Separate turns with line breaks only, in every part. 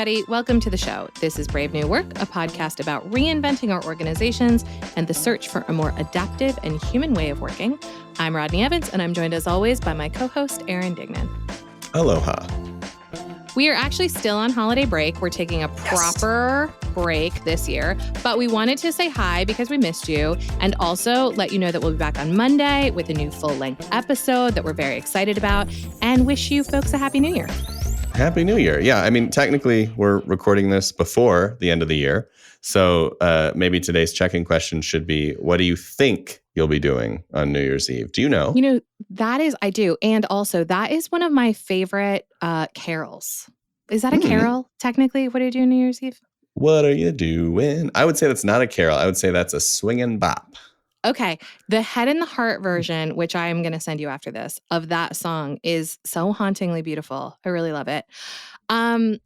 everybody. Welcome to the show. This is Brave New Work, a podcast about reinventing our organizations and the search for a more adaptive and human way of working. I'm Rodney Evans, and I'm joined as always by my co-host, Aaron Dignan.
Aloha.
We are actually still on holiday break. We're taking a proper break this year, but we wanted to say hi because we missed you and also let you know that we'll be back on Monday with a new full-length episode that we're very excited about and wish you folks a Happy New Year.
Happy New Year. Yeah, I mean, technically, we're recording this before the end of the year. So maybe today's check-in question should be, what do you think you'll be doing on New Year's Eve? Do you know?
You know, I do. And also, that is one of my favorite carols. Is that a carol, technically? What do you do New Year's Eve?
What are you doing? I would say that's not a carol. I would say that's a swingin' bop.
Okay. The Head and the Heart version, which I am going to send you after this, of that song is so hauntingly beautiful. I really love it.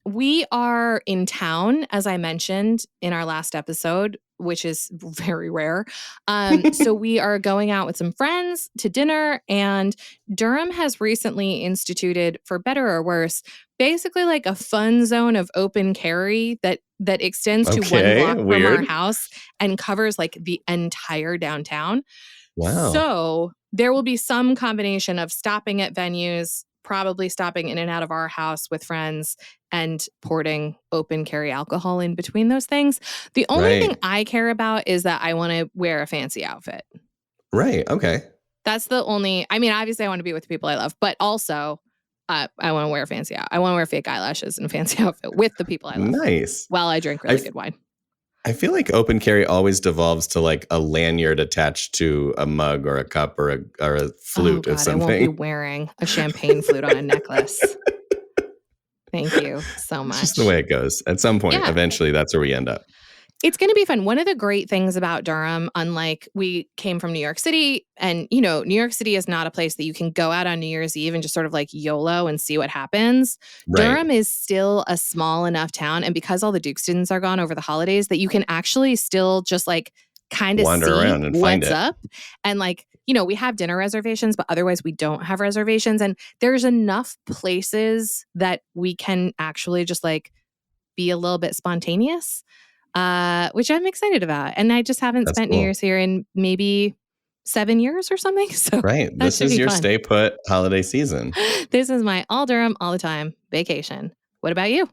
We are in town, as I mentioned in our last episode, which is very rare. So we are going out with some friends to dinner, and Durham has recently instituted, for better or worse, basically like a fun zone of open carry that extends to 1 block from our house and covers like the entire downtown.
Wow.
So there will be some combination of stopping at venues, probably stopping in and out of our house with friends and porting open carry alcohol in between those things. The only thing I care about is that I want to wear a fancy outfit.
Right. Okay.
That's the only, I mean, obviously I want to be with the people I love, but also I want to wear a fancy outfit. I want to wear fake eyelashes and a fancy outfit with the people I love.
Nice.
While I drink really good wine.
I feel like open carry always devolves to like a lanyard attached to a mug or a cup or a flute of something.
I won't be wearing a champagne flute on a necklace. Thank you so much.
It's just the way it goes. At some point, eventually, that's where we end up.
It's going to be fun. One of the great things about Durham, unlike we came from New York City, and, you know, New York City is not a place that you can go out on New Year's Eve and just sort of like YOLO and see what happens. Right. Durham is still a small enough town. And because all the Duke students are gone over the holidays, that you can actually still just like kind of
wander around and find
what's up. And like, you know, we have dinner reservations, but otherwise we don't have reservations. And there's enough places that we can actually just like be a little bit spontaneous. Which I'm excited about. And I just haven't spent New Year's here in maybe 7 years or something. So
this is your stay put holiday season.
This is my all Durham, all the time vacation. What about you?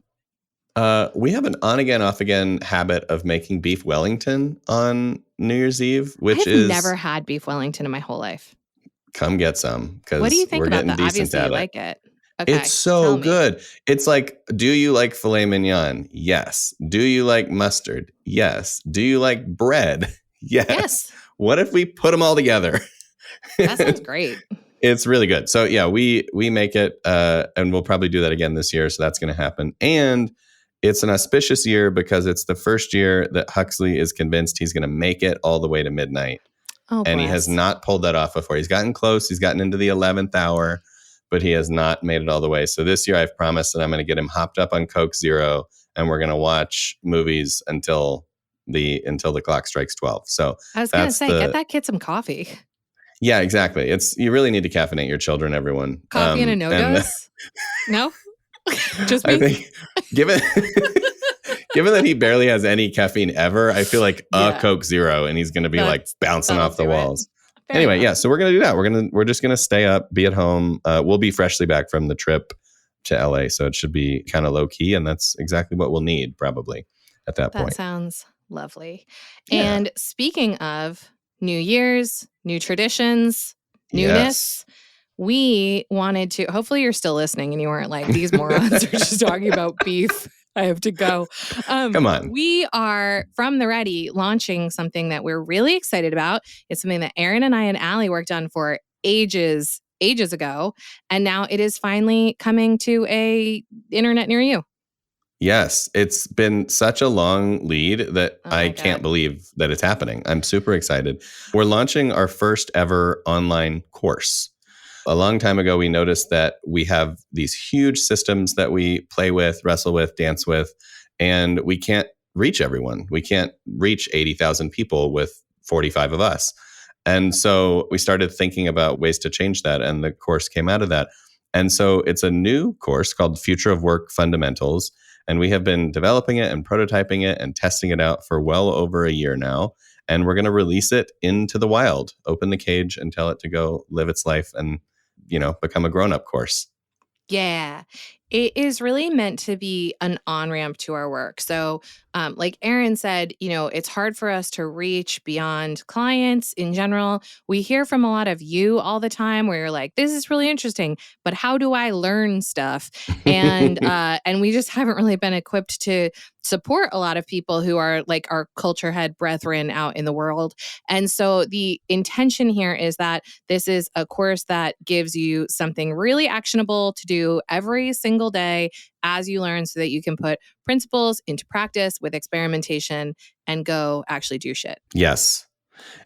We have an on again, off again habit of making beef Wellington on New Year's Eve, which
I've never had beef Wellington in my whole life.
Come get some.
What do you think
we're
about
that?
Obviously, you like it. Okay,
it's so good. It's like, do you like filet mignon? Yes. Do you like mustard? Yes. Do you like bread? Yes. What if we put them all together?
That sounds great.
It's really good. So yeah, we make it, and we'll probably do that again this year. So that's going to happen. And it's an auspicious year because it's the first year that Huxley is convinced he's going to make it all the way to midnight.
Oh,
and he has not pulled that off before. He's gotten close. He's gotten into the 11th hour. But he has not made it all the way. So this year I've promised that I'm going to get him hopped up on Coke Zero and we're going to watch movies until the clock strikes 12. So
I was going to say, get that kid some coffee.
Yeah, exactly. You really need to caffeinate your children, everyone.
Coffee and a no-dose? No? Just me?
I think, given that he barely has any caffeine ever, I feel like a Coke Zero and he's going to be like bouncing off the walls. Anyway, yeah, so we're going to do that. We're just going to stay up, be at home. We'll be freshly back from the trip to LA, so it should be kind of low key, and that's exactly what we'll need probably at that point.
That sounds lovely. Yeah. And speaking of New Year's, new traditions, newness, we wanted to, hopefully you're still listening and you weren't like, these morons are just talking about beef. I have to go.
Come on.
We are, from the Ready, launching something that we're really excited about. It's something that Aaron and I and Allie worked on for ages ago. And now it is finally coming to a internet near you.
Yes. It's been such a long lead that I can't believe that it's happening. I'm super excited. We're launching our first ever online course. A long time ago, we noticed that we have these huge systems that we play with, wrestle with, dance with, and we can't reach everyone. We can't reach 80,000 people with 45 of us. And so we started thinking about ways to change that, and the course came out of that. And so it's a new course called Future of Work Fundamentals. And we have been developing it and prototyping it and testing it out for well over a year now. And we're going to release it into the wild, open the cage and tell it to go live its life and, become a grown-up course.
Yeah, it is really meant to be an on-ramp to our work. So, like Aaron said, it's hard for us to reach beyond clients in general. We hear from a lot of you all the time where you're like, this is really interesting, but how do I learn stuff? And we just haven't really been equipped to support a lot of people who are like our culture head brethren out in the world. And so the intention here is that this is a course that gives you something really actionable to do every single day as you learn so that you can put principles into practice with experimentation and go actually do shit.
Yes.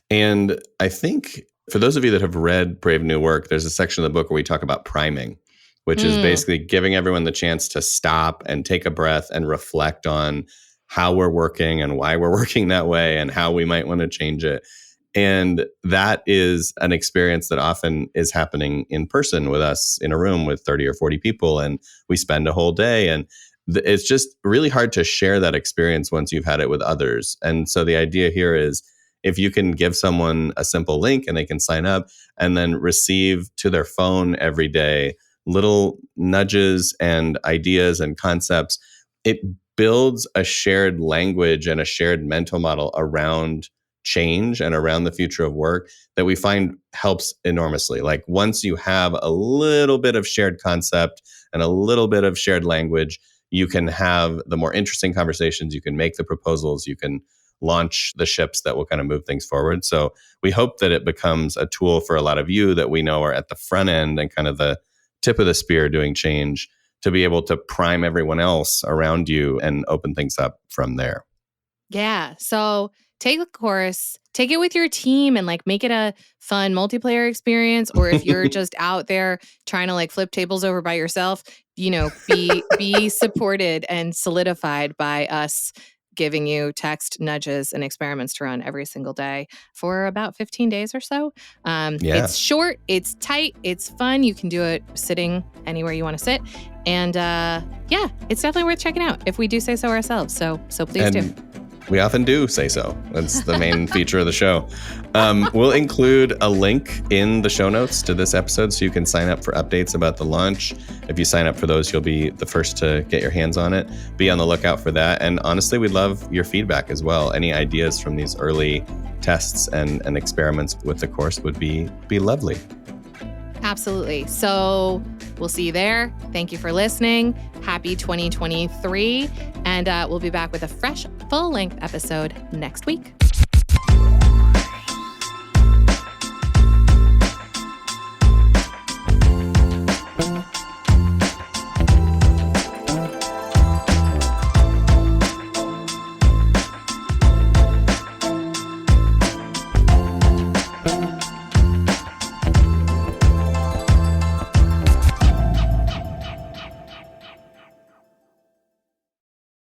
And I think for those of you that have read Brave New Work, there's a section of the book where we talk about priming, which is basically giving everyone the chance to stop and take a breath and reflect on how we're working and why we're working that way and how we might want to change it. And that is an experience that often is happening in person with us in a room with 30 or 40 people. And we spend a whole day. And it's just really hard to share that experience once you've had it with others. And so the idea here is if you can give someone a simple link and they can sign up and then receive to their phone every day little nudges and ideas and concepts, it builds a shared language and a shared mental model around change and around the future of work that we find helps enormously. Like once you have a little bit of shared concept and a little bit of shared language, you can have the more interesting conversations, you can make the proposals, you can launch the ships that will kind of move things forward. So we hope that it becomes a tool for a lot of you that we know are at the front end and kind of the tip of the spear doing change to be able to prime everyone else around you and open things up from there.
Yeah. So take the course, take it with your team and like make it a fun multiplayer experience. Or if you're just out there trying to like flip tables over by yourself, be supported and solidified by us giving you text nudges and experiments to run every single day for about 15 days or so. It's short, it's tight, it's fun. You can do it sitting anywhere you want to sit. And it's definitely worth checking out if we do say so ourselves. So please do.
We often do say so. That's the main feature of the show. We'll include a link in the show notes to this episode so you can sign up for updates about the launch. If you sign up for those, you'll be the first to get your hands on it. Be on the lookout for that. And honestly, we'd love your feedback as well. Any ideas from these early tests and experiments with the course would be lovely.
Absolutely. So we'll see you there. Thank you for listening. Happy 2023. And we'll be back with a fresh, full-length episode next week.